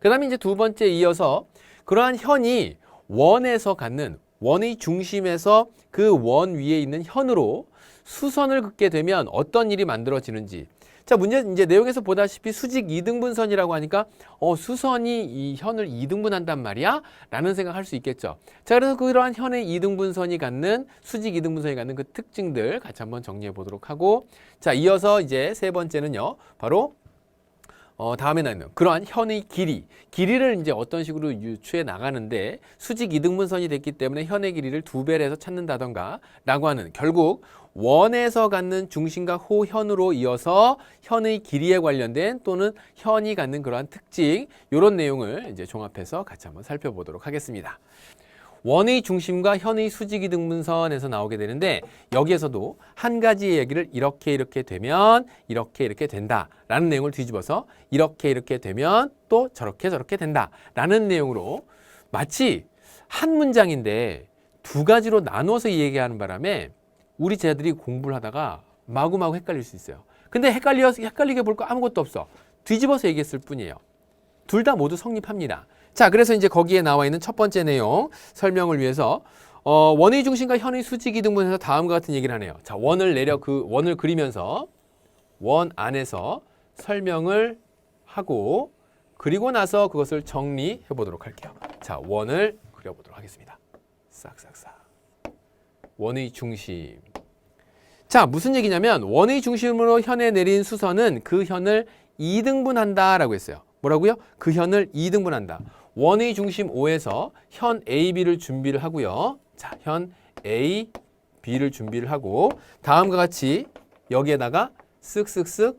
그 다음에 이제 두 번째 이어서 그러한 현이 원에서 갖는 원의 중심에서 그 원 위에 있는 현으로 수선을 긋게 되면 어떤 일이 만들어지는지. 자, 문제 이제 내용에서 보다시피 수직 이등분선이라고 하니까 수선이 이 현을 이등분한단 말이야? 라는 생각할 수 있겠죠. 자, 그래서 그러한 현의 이등분선이 갖는 수직 이등분선이 갖는 그 특징들 같이 한번 정리해 보도록 하고, 자, 이어서 이제 세 번째는요. 바로 다음에 나오는 그러한 현의 길이를 이제 어떤 식으로 유추해 나가는데 수직 이등분선이 됐기 때문에 현의 길이를 2배를 해서 찾는다던가 라고 하는 결국 원에서 갖는 중심과 호현으로 이어서 현의 길이에 관련된 또는 현이 갖는 그러한 특징 이런 내용을 이제 종합해서 같이 한번 살펴보도록 하겠습니다. 원의 중심과 현의 수직 이등분선에서 나오게 되는데 여기에서도 한 가지 얘기를 이렇게 되면 이렇게 된다라는 내용을 뒤집어서 이렇게 되면 또 저렇게 된다라는 내용으로 마치 한 문장인데 두 가지로 나눠서 얘기하는 바람에 우리 제자들이 공부를 하다가 마구마구 헷갈릴 수 있어요. 근데 헷갈리게 볼 거 아무것도 없어. 뒤집어서 얘기했을 뿐이에요. 둘 다 모두 성립합니다. 자, 그래서 이제 거기에 나와 있는 첫 번째 내용 설명을 위해서 원의 중심과 현의 수직 이등분에서 다음과 같은 얘기를 하네요. 자, 원을 그리면서 원 안에서 설명을 하고 그리고 나서 그것을 정리해 보도록 할게요. 자, 원을 그려보도록 하겠습니다. 싹싹싹. 원의 중심. 자, 무슨 얘기냐면 원의 중심으로 현에 내린 수선은 그 현을 이등분한다라고 했어요. 뭐라고요? 그 현을 이등분한다. 원의 중심 O에서 현 AB를 준비를 하고요. 자, 현 A, B를 준비를 하고 다음과 같이 여기에다가 쓱쓱쓱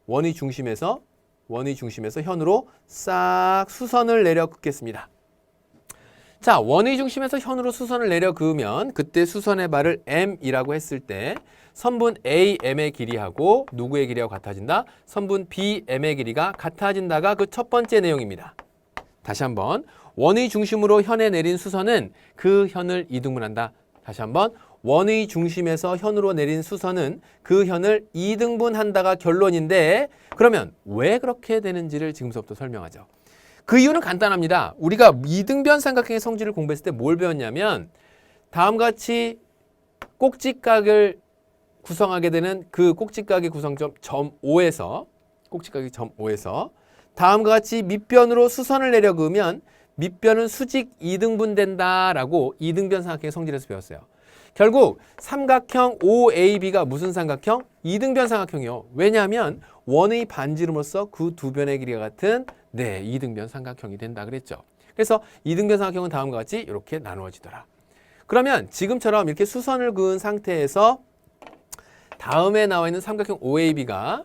원의 중심에서 현으로 싹 수선을 내려 긋겠습니다. 자, 원의 중심에서 현으로 수선을 내려 그으면 그때 수선의 발을 M이라고 했을 때 선분 AM의 길이하고 누구의 길이하고 같아진다? 선분 BM의 길이가 같아진다가 그 첫 번째 내용입니다. 다시 한번 원의 중심으로 현에 내린 수선은 그 현을 이등분한다. 다시 한번 원의 중심에서 현으로 내린 수선은 그 현을 이등분한다가 결론인데 그러면 왜 그렇게 되는지를 지금부터 설명하죠. 그 이유는 간단합니다. 우리가 이등변 삼각형의 성질을 공부했을 때 뭘 배웠냐면 다음과 같이 꼭지각을 구성하게 되는 그 꼭지각의 구성점 점 O에서 다음과 같이 밑변으로 수선을 내려 그으면 밑변은 수직 이등분된다라고 이등변 삼각형의 성질에서 배웠어요. 결국 삼각형 OAB가 무슨 삼각형? 이등변 삼각형이요. 왜냐하면 원의 반지름으로써 그 두 변의 길이가 같은 이등변 삼각형이 된다 그랬죠. 그래서 이등변 삼각형은 다음과 같이 이렇게 나누어지더라. 그러면 지금처럼 이렇게 수선을 그은 상태에서 다음에 나와 있는 삼각형 OAB가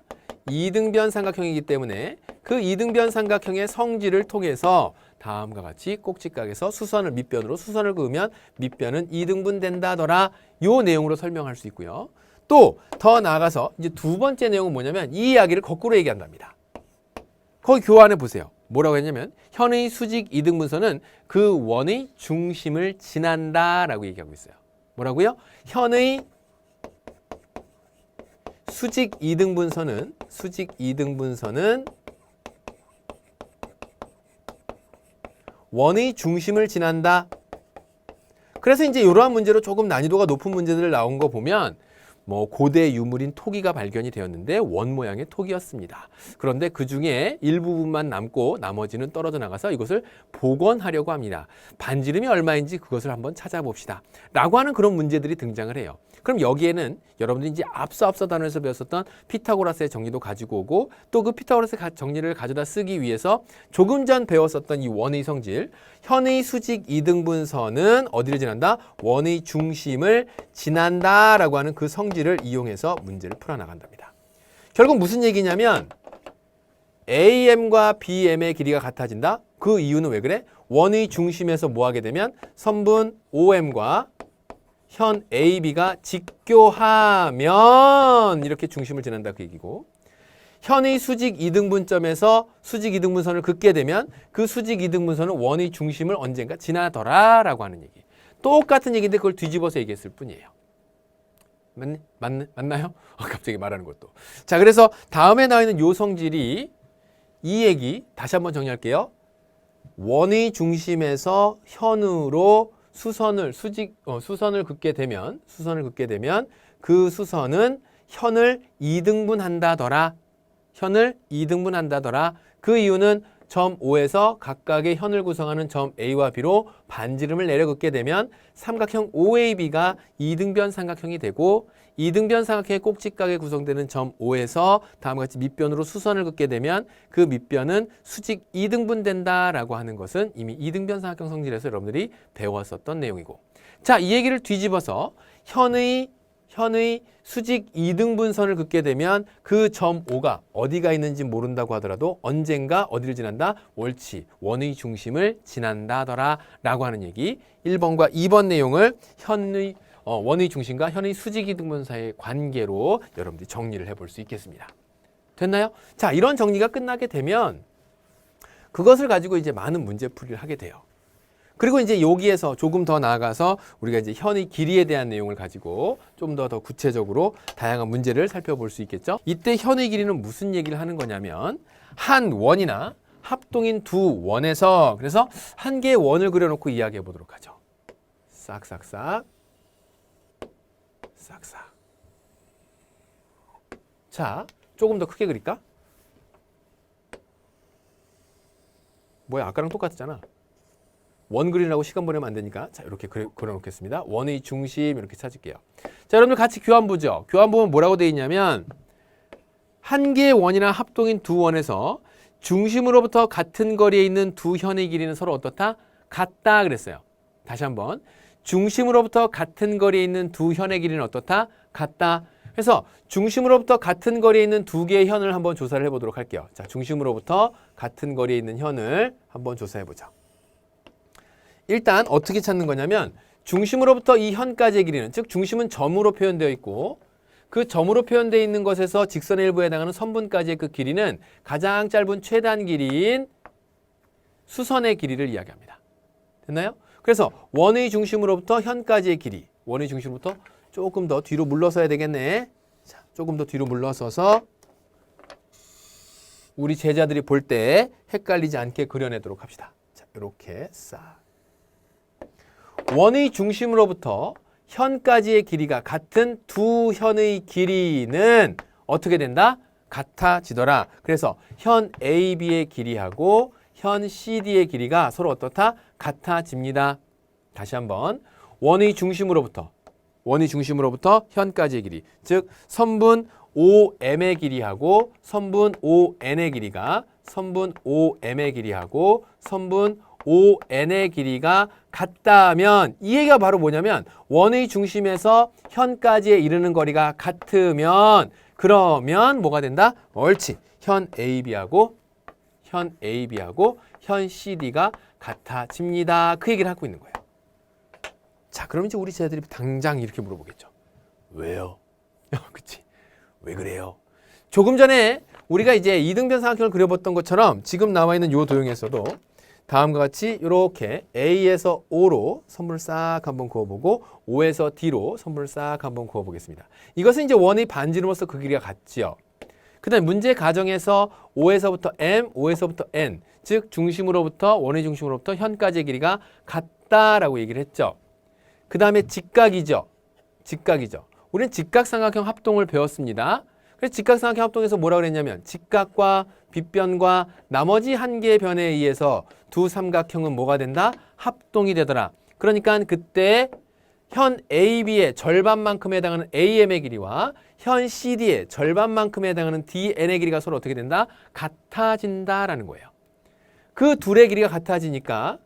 이등변 삼각형이기 때문에 그 이등변 삼각형의 성질을 통해서 다음과 같이 꼭지각에서 밑변으로 수선을 그으면 밑변은 이등분 된다더라. 요 내용으로 설명할 수 있고요. 또 더 나아가서 이제 두 번째 내용은 뭐냐면 이 이야기를 거꾸로 얘기한답니다. 거기 교환해 보세요. 뭐라고 했냐면 현의 수직 이등분선은 그 원의 중심을 지난다라고 얘기하고 있어요. 뭐라고요? 현의 수직 이등분선은 원의 중심을 지난다. 그래서 이제 이러한 문제로 조금 난이도가 높은 문제들 나온 거 보면 고대 유물인 토기가 발견이 되었는데 원 모양의 토기였습니다. 그런데 그 중에 일부분만 남고 나머지는 떨어져 나가서 이것을 복원하려고 합니다. 반지름이 얼마인지 그것을 한번 찾아봅시다. 라고 하는 그런 문제들이 등장을 해요. 그럼 여기에는 여러분들이 이제 앞서 단원에서 배웠었던 피타고라스의 정리도 가지고 오고 또 그 피타고라스의 정리를 가져다 쓰기 위해서 조금 전 배웠었던 이 원의 성질, 현의 수직 이등분선은 어디를 지난다? 원의 중심을 지난다라고 하는 그 성질을 이용해서 문제를 풀어나간답니다. 결국 무슨 얘기냐면 AM과 BM의 길이가 같아진다? 그 이유는 왜 그래? 원의 중심에서 뭐 하게 되면 선분 OM과 현 AB가 직교하면 이렇게 중심을 지난다 그 얘기고 현의 수직 이등분점에서 수직 이등분선을 긋게 되면 그 수직 이등분선은 원의 중심을 언젠가 지나더라 라고 하는 얘기. 똑같은 얘기인데 그걸 뒤집어서 얘기했을 뿐이에요. 맞나요? 갑자기 말하는 것도. 자, 그래서 다음에 나와 있는 요 성질이 이 얘기 다시 한번 정리할게요. 원의 중심에서 현으로 수선을 긋게 되면 그 수선은 현을 2등분한다더라. 그 이유는 점 O에서 각각의 현을 구성하는 점 A와 B로 반지름을 내려 긋게 되면 삼각형 OAB가 2등변 삼각형이 되고 2등변 삼각형의 꼭지각에 구성되는 점 O에서 다음과 같이 밑변으로 수선을 긋게 되면 그 밑변은 수직 2등분 된다라고 하는 것은 이미 2등변 삼각형 성질에서 여러분들이 배웠었던 내용이고, 자, 이 얘기를 뒤집어서 현의 수직 2등분선을 긋게 되면 그 점 O가 어디가 있는지 모른다고 하더라도 언젠가 어디를 지난다? 옳지, 원의 중심을 지난다더라 라고 하는 얘기. 1번과 2번 내용을 원의 중심과 현의 수직 2등분 사이의 관계로 여러분들이 정리를 해볼 수 있겠습니다. 됐나요? 자, 이런 정리가 끝나게 되면 그것을 가지고 이제 많은 문제풀이를 하게 돼요. 그리고 이제 여기에서 조금 더 나아가서 우리가 이제 현의 길이에 대한 내용을 가지고 좀 더 구체적으로 다양한 문제를 살펴볼 수 있겠죠. 이때 현의 길이는 무슨 얘기를 하는 거냐면 한 원이나 합동인 두 원에서, 그래서 한 개의 원을 그려놓고 이야기해 보도록 하죠. 싹싹싹. 자, 조금 더 크게 그릴까? 뭐야, 아까랑 똑같았잖아. 원 그리라고 시간 보내면 안 되니까, 자, 이렇게 그려놓겠습니다. 원의 중심 이렇게 찾을게요. 자, 여러분들 같이 교환 보죠. 교환 보면 뭐라고 되어 있냐면 한 개의 원이나 합동인 두 원에서 중심으로부터 같은 거리에 있는 두 현의 길이는 서로 어떻다? 같다 그랬어요. 다시 한번. 중심으로부터 같은 거리에 있는 두 현의 길이는 어떻다? 같다. 그래서 중심으로부터 같은 거리에 있는 두 개의 현을 한번 조사를 해보도록 할게요. 자, 중심으로부터 같은 거리에 있는 현을 한번 조사해보자. 일단 어떻게 찾는 거냐면 중심으로부터 이 현까지의 길이는, 즉 중심은 점으로 표현되어 있고 그 점으로 표현되어 있는 것에서 직선의 일부에 해당하는 선분까지의 그 길이는 가장 짧은 최단 길이인 수선의 길이를 이야기합니다. 됐나요? 그래서 원의 중심으로부터 현까지의 길이, 원의 중심으로부터 조금 더 뒤로 물러서야 되겠네. 자, 조금 더 뒤로 물러서서 우리 제자들이 볼 때 헷갈리지 않게 그려내도록 합시다. 자, 이렇게 싹. 원의 중심으로부터 현까지의 길이가 같은 두 현의 길이는 어떻게 된다? 같아지더라. 그래서 현 AB의 길이하고 현 CD의 길이가 서로 어떻다? 같아집니다. 다시 한번. 원의 중심으로부터 현까지의 길이, 즉 선분 OM의 길이하고 선분 ON의 길이가 선분 ON의 길이가 같다면, 이 얘기가 바로 뭐냐면 원의 중심에서 현까지에 이르는 거리가 같으면, 그러면 뭐가 된다? 옳지. 현 AB하고 현 CD가 같아집니다. 그 얘기를 하고 있는 거예요. 자, 그럼 이제 우리 제자들이 당장 이렇게 물어보겠죠. 왜요? 그치? 왜 그래요? 조금 전에 우리가 이제 이등변 삼각형을 그려봤던 것처럼 지금 나와 있는 이 도형에서도 다음과 같이 이렇게 A에서 O로 선분을 싹 한번 그어보고 O에서 D로 선분을 싹 한번 그어보겠습니다. 이것은 이제 원의 반지름으로서 그 길이가 같지요. 그 다음에 문제 가정에서 O에서부터 M, O에서부터 N, 즉 중심으로부터 원의 중심으로부터 현까지의 길이가 같다라고 얘기를 했죠. 그 다음에 직각이죠. 우리는 직각삼각형 합동을 배웠습니다. 그래서 직각삼각형 합동에서 뭐라고 그랬냐면 직각과 빗변과 나머지 한 개의 변에 의해서 두 삼각형은 뭐가 된다? 합동이 되더라. 그러니까 그때 현 AB의 절반만큼에 해당하는 AM의 길이와 현 CD의 절반만큼에 해당하는 DN의 길이가 서로 어떻게 된다? 같아진다라는 거예요. 그 둘의 길이가 같아지니까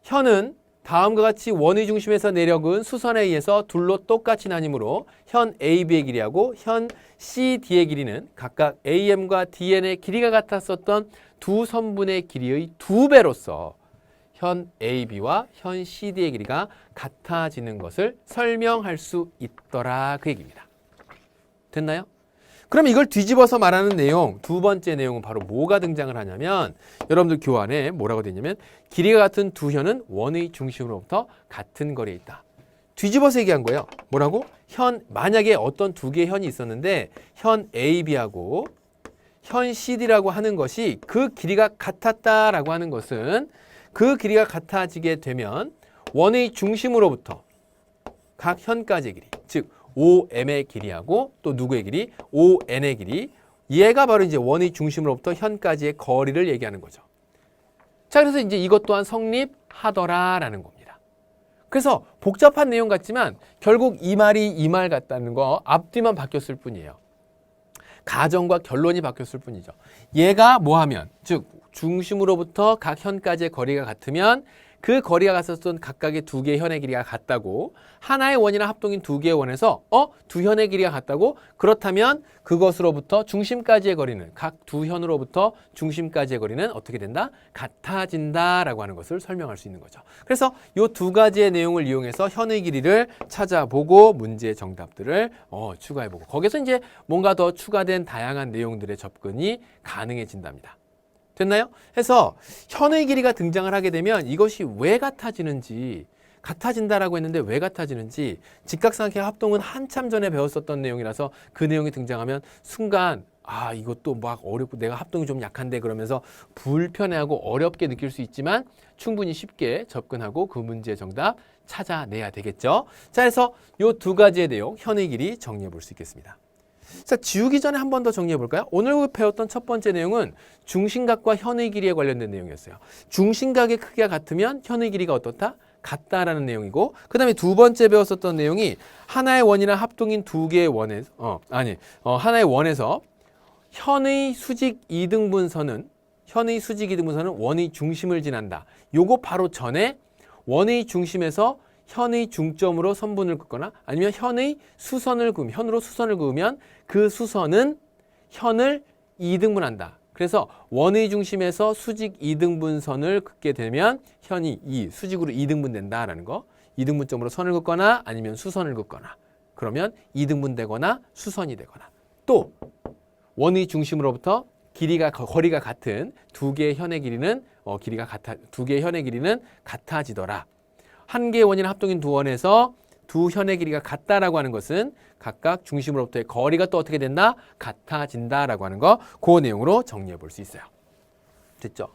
현은 다음과 같이 원의 중심에서 내려근 수선에 의해서 둘로 똑같이 나뉘므로 현 AB의 길이하고 현 CD의 길이는 각각 AM과 DN의 길이가 같았었던 두 선분의 길이의 2배로서 현 AB와 현 CD의 길이가 같아지는 것을 설명할 수 있더라, 그 얘기입니다. 됐나요? 그럼 이걸 뒤집어서 말하는 내용, 두 번째 내용은 바로 뭐가 등장을 하냐면 여러분들 교환에 뭐라고 되어 있냐면 길이가 같은 두 현은 원의 중심으로부터 같은 거리에 있다. 뒤집어서 얘기한 거예요. 뭐라고? 만약에 어떤 두 개의 현이 있었는데 현 AB하고 현 CD라고 하는 것이 그 길이가 같았다라고 하는 것은 그 길이가 같아지게 되면 원의 중심으로부터 각 현까지의 길이, 즉 OM의 길이하고 또 누구의 길이? ON의 길이. 얘가 바로 이제 원의 중심으로부터 현까지의 거리를 얘기하는 거죠. 자, 그래서 이제 이것 또한 성립하더라라는 겁니다. 그래서 복잡한 내용 같지만 결국 이 말이 이 말 같다는 거 앞뒤만 바뀌었을 뿐이에요. 가정과 결론이 바뀌었을 뿐이죠. 얘가 뭐 하면, 즉 중심으로부터 각 현까지의 거리가 같으면 그 거리가 갔었던 각각의 두 개의 현의 길이가 같다고, 하나의 원이나 합동인 두 개의 원에서 두 현의 길이가 같다고, 그렇다면 그것으로부터 중심까지의 거리는, 각 두 현으로부터 중심까지의 거리는 어떻게 된다? 같아진다라고 하는 것을 설명할 수 있는 거죠. 그래서 이 두 가지의 내용을 이용해서 현의 길이를 찾아보고 문제의 정답들을 추가해보고, 거기서 이제 뭔가 더 추가된 다양한 내용들의 접근이 가능해진답니다. 됐나요? 해서 현의 길이가 등장을 하게 되면 이것이 왜 같아지는지, 같아진다라고 했는데 왜 같아지는지, 직각삼각형 합동은 한참 전에 배웠었던 내용이라서 그 내용이 등장하면 순간 이것도 막 어렵고 내가 합동이 좀 약한데 그러면서 불편해하고 어렵게 느낄 수 있지만 충분히 쉽게 접근하고 그 문제의 정답 찾아내야 되겠죠. 자, 그래서 이 두 가지의 내용, 현의 길이 정리해 볼 수 있겠습니다. 자, 지우기 전에 한 번 더 정리해 볼까요? 오늘 배웠던 첫 번째 내용은 중심각과 현의 길이에 관련된 내용이었어요. 중심각의 크기가 같으면 현의 길이가 어떻다? 같다라는 내용이고, 그 다음에 두 번째 배웠었던 내용이 하나의 원이나 합동인 두 개의 원에서 하나의 원에서 현의 수직 이등분선은 원의 중심을 지난다. 요거 바로 전에 원의 중심에서 현의 중점으로 선분을 긋거나 아니면 현의 수선을 그으면, 현으로 수선을 그으면 그 수선은 현을 이등분한다. 그래서 원의 중심에서 수직 이등분선을 긋게 되면 현이 수직으로 이등분된다라는 거. 이등분점으로 선을 긋거나 아니면 수선을 긋거나, 그러면 이등분되거나 수선이 되거나, 또 원의 중심으로부터 거리가 같은 두 개의 현의 길이는 두 개의 현의 길이는 같아지더라. 한 개의 원이나 합동인 두 원에서 두 현의 길이가 같다라고 하는 것은 각각 중심으로부터의 거리가 또 어떻게 된다? 같아진다라고 하는 거, 그 내용으로 정리해 볼 수 있어요. 됐죠?